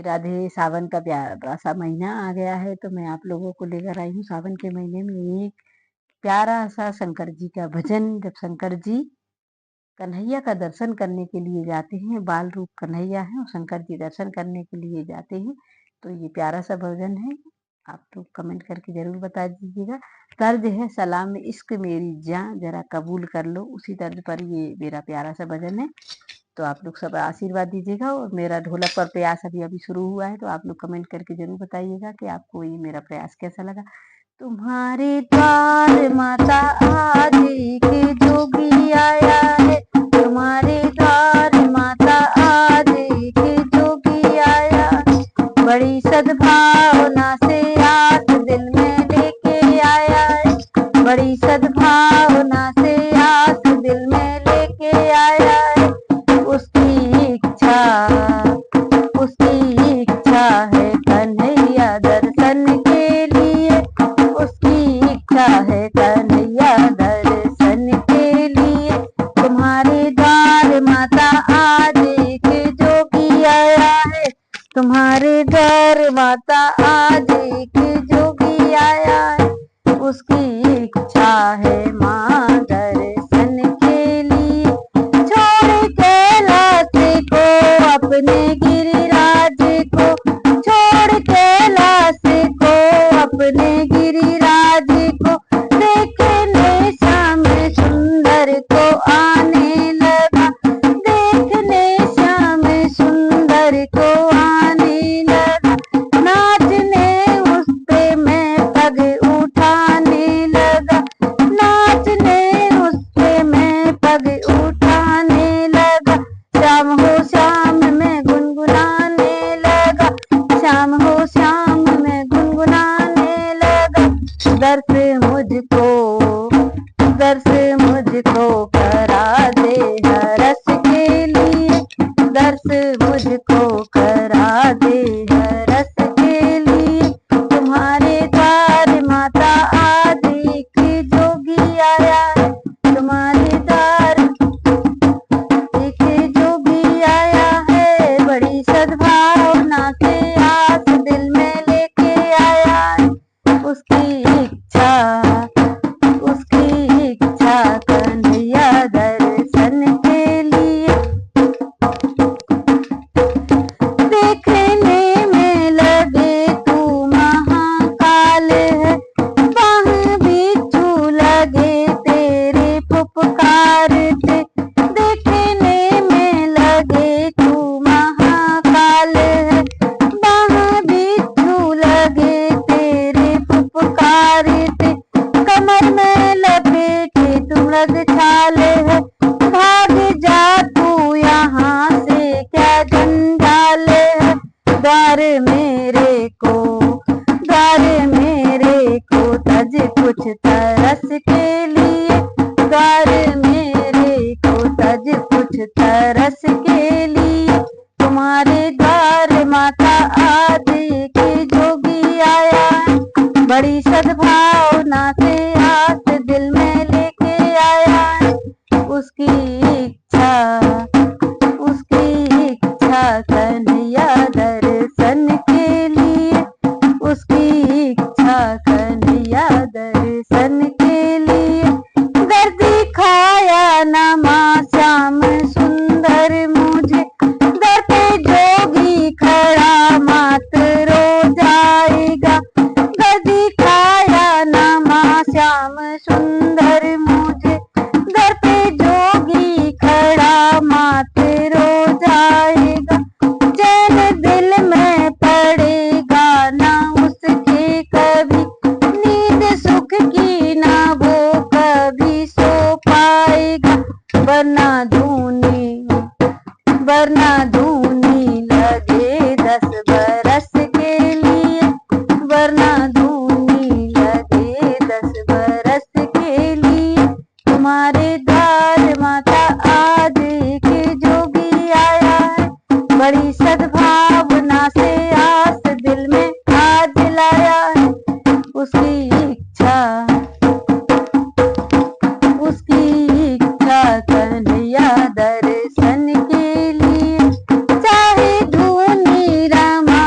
राधे। सावन का प्यारा सा महीना आ गया है तो मैं आप लोगों को लेकर आई हूँ सावन के महीने में एक प्यारा सा शंकर जी का भजन। जब शंकर जी कन्हैया का दर्शन करने के लिए जाते हैं, बाल रूप कन्हैया है और शंकर जी दर्शन करने के लिए जाते हैं, तो ये प्यारा सा भजन है। आप लोग कमेंट करके जरूर बता दीजिएगा। तर्ज है सलाम इश्क मेरी जान जरा कबूल कर लो, उसी तर्ज पर ये मेरा प्यारा सा भजन है। तो आप लोग सब आशीर्वाद दीजिएगा। और मेरा ढोलक पर प्रयास अभी शुरू हुआ है, तो आप लोग कमेंट करके जरूर बताइएगा कि आपको ये मेरा प्रयास कैसा लगा। तुम्हारे द्वार माता आज के जोगी आया है, तुम्हारे द्वार माता आज के जोगी आया, बड़ी सद्भावना से आस दिल में लेके आया है, बड़ी सद्भावना से आस दिल में लेके आया है। उसकी इच्छा है कन्हैया दर्शन के लिए, उसकी इच्छा है कन्हैया दर्शन के लिए। तुम्हारे द्वार माता आज एक जोगी आया है, तुम्हारे द्वार माता आज एक जोगी आया है, उसकी इच्छा है माँ दर्शन के लिए। छोड़ कैलाश को अपने गिरिराज को, छोड़ कैलाश को अपने गिरिराज को, देखने श्याम सुंदर को आने लगा, देखने श्याम सुंदर को आने लगा, नाचने उस पे मैं पग उठाने लगा, नाचने उस पे मैं पग उठाने लगा। श्याम हो श्याम में गुनगुनाने लगा, श्याम हो श्याम में गुनगुनाने लगा। दर्श मुझको करा दे हरस के लिए, दर्श मुझको करा दे हरस के लिए। तुम्हारे द्वार माता आज एक जोगी आया है, तुम्हारे द्वार एक जोगी आया है, बड़ी सद्भावना से आस दिल में लेके आया है। उसकी इच्छा कन्हैया दर्शन के लिए। देखने में लगे तू महाकाल है, बाह बिच्छू लगे तेरे पुपकारते, देखने में लगे तू महाकाल है, बाह बिच्छू लगे तेरे पुपकारते। कमर में लपेटे तू रग छाल है, भाग जा तू यहाँ से क्या जंजाल है। द्वार मेरे को तज कुछ तरस के लिए, द्वार मेरे को तज कुछ तरस के लिए। तुम्हारे द्वार माता आज के जोगी आया है, बड़ी सद्भावना से आस दिल में लेके आया है। उसकी इच्छा कन्हैया दर्शन के लिए, उसकी इच्छा कन्हैया दर्शन के लिए। दर दिखाया ना माँ श्याम सुंदर मुझे, दर पे जोगी खड़ा मात रो जाएगा, दर दिखाया ना माँ श्याम सुंदर मुझे, दर पे जोगी खड़ा मात रो जाएगा। चैन दिल में पड़ेगा ना उसके कभी, नींद सुख की ना वो कभी सो पाएगा। वरना धूनी लगे 10 बरस के लिए, वरना धूनी लगे 10 बरस के लिए। तुम्हारे द्वार माता आज के जोगी आया है, बड़ी सद्भावना से आस दिल में आज लाया है। उसकी इच्छा कन्हैया दर्शन के लिए। चाहे धूनी रमा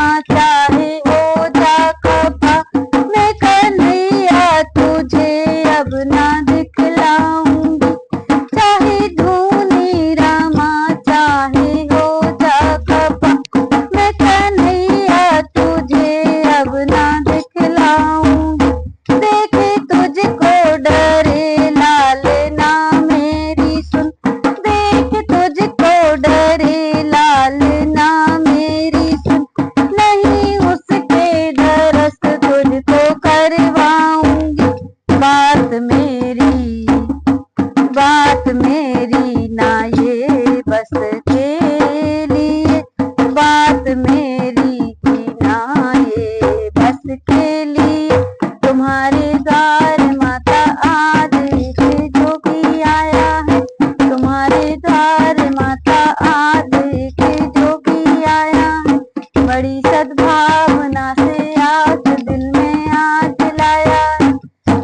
बड़ी सद्भावना से आस दिल में आज लाया है।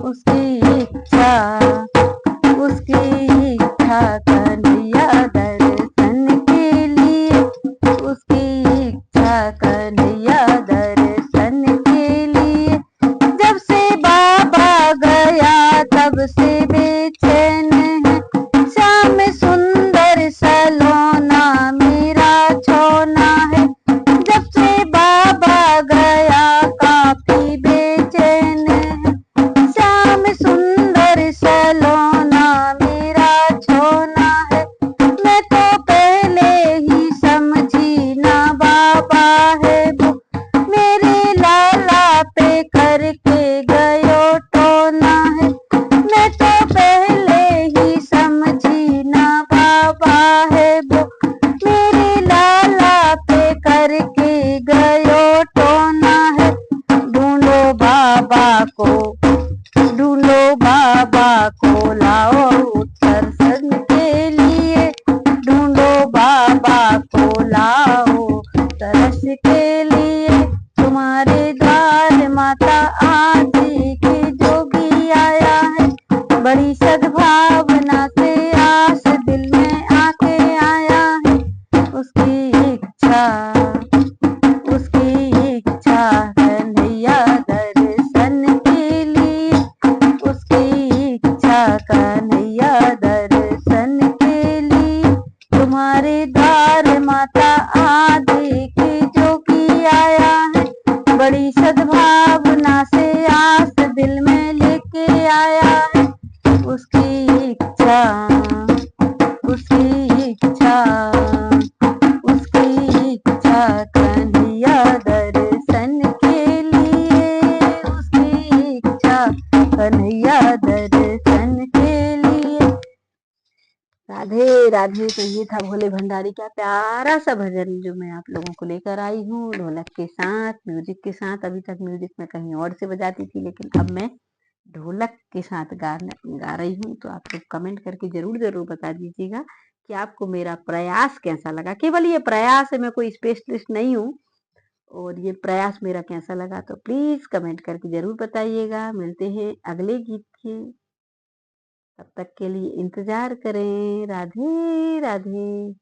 उसकी इच्छा कन्हैया दर्शन के लिए, उसकी इच्छा कन्हैया दर्शन के लिए। जब से बाबा गया तब से बेचैन है, श्याम सुंदर सलोना मेरा छोना है। जब से बाबा गया काफी बेचैन है, श्याम सुंदर सलोना मेरा छोना है। मैं तो पहले ही समझी ना बाबा है वो, मेरे लाला पे करके गयो टोना है। मैं तो पहले ही समझी ना बाबा है वो, मेरे लाला पे करके गयो टोना है। ढूंढो बाबा को, ढूंढो बाबा को लाओ दर्शन के लिए, ढूंढो बाबा को लाओ तरस के लिए। तुम्हारे द्वार माता आदि के जोगी आया है, बड़ी सद्भावना से आस दिल में आके आया है। उसकी इच्छा कन्हैया दर्शन के लिए, उसकी इच्छा कन्हैया दर्शन के लिए। तुम्हारे द्वार माता आदि के जोगी आया है, बड़ी सद्भावना से आस दिल में लेके आया है। उसकी इच्छा कन्हैया दर्शन के लिए, उसकी इच्छा कन्हैया दर्शन के लिए। राधे राधे। तो ये था भोले भंडारी का प्यारा सा भजन जो मैं आप लोगों को लेकर आई हूँ ढोलक के साथ, म्यूजिक के साथ। अभी तक म्यूजिक मैं कहीं और से बजाती थी, लेकिन अब मैं ढोलक के साथ गा रही हूँ। तो आप लोग कमेंट करके जरूर बता दीजिएगा कि आपको मेरा प्रयास कैसा लगा। केवल ये प्रयास है, मैं कोई स्पेशलिस्ट नहीं हूँ, और ये प्रयास मेरा कैसा लगा तो प्लीज कमेंट करके जरूर बताइएगा। मिलते हैं अगले गीत के, तब तक के लिए इंतजार करें। राधे राधे।